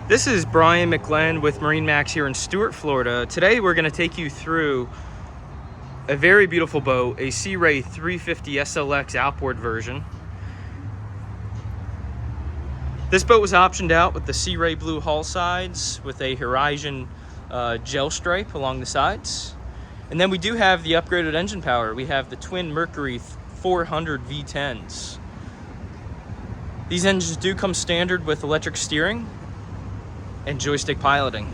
This is Brian McGlenn with MarineMax here in Stuart, Florida. Today we're going to take you through a very beautiful boat, a Sea Ray 350 SLX outboard version. This boat was optioned out with the Sea Ray blue hull sides with a Horizon gel stripe along the sides. And then we do have the upgraded engine power. We have the twin Mercury 400 V10s. These engines do come standard with electric steering and joystick piloting.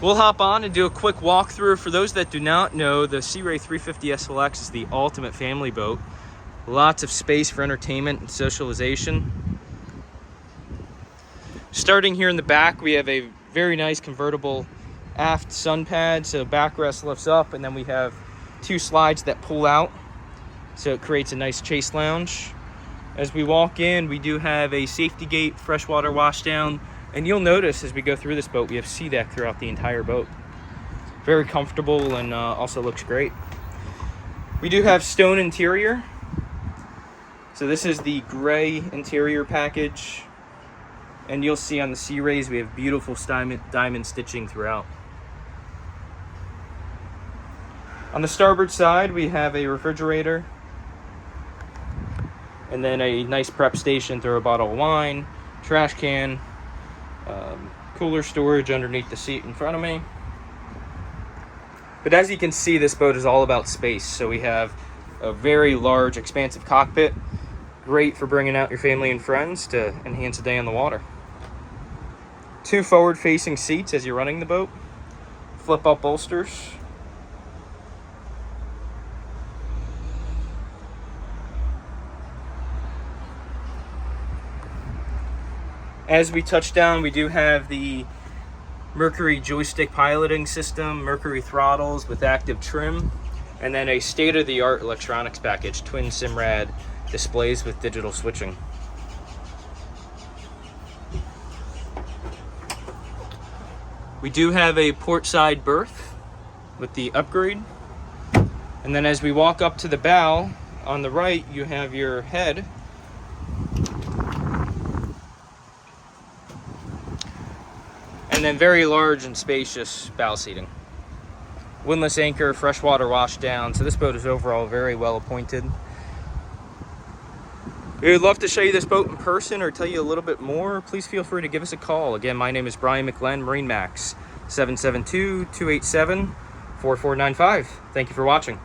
We'll hop on and do a quick walkthrough. For those that do not know, the Sea Ray 350 SLX is the ultimate family boat. Lots of space for entertainment and socialization. Starting here in the back, we have a very nice convertible aft sun pad, so backrest lifts up, and then we have two slides that pull out, so it creates a nice chase lounge. As we walk in, we do have a safety gate, freshwater washdown, and you'll notice as we go through this boat, we have sea deck throughout the entire boat. Very comfortable and also looks great. We do have stone interior. So this is the gray interior package. And you'll see on the Sea Rays, we have beautiful diamond stitching throughout. On the starboard side, we have a refrigerator. And then a nice prep station, throw a bottle of wine, trash can, cooler storage underneath the seat in front of me. But as you can see, this boat is all about space. So we have a very large, expansive cockpit. Great for bringing out your family and friends to enhance a day on the water. Two forward-facing seats as you're running the boat. Flip-up bolsters. As we touch down, we do have the Mercury joystick piloting system, Mercury throttles with active trim, and then a state-of-the-art electronics package, twin Simrad displays with digital switching. We do have a port side berth with the upgrade. And then as we walk up to the bow, on the right, you have your head. And then very large and spacious bow seating. Windlass anchor, freshwater washdown. So this boat is overall very well appointed. We would love to show you this boat in person or tell you a little bit more. Please feel free to give us a call. Again, my name is Brian McGlenn, MarineMax, 772-287-4495. Thank you for watching.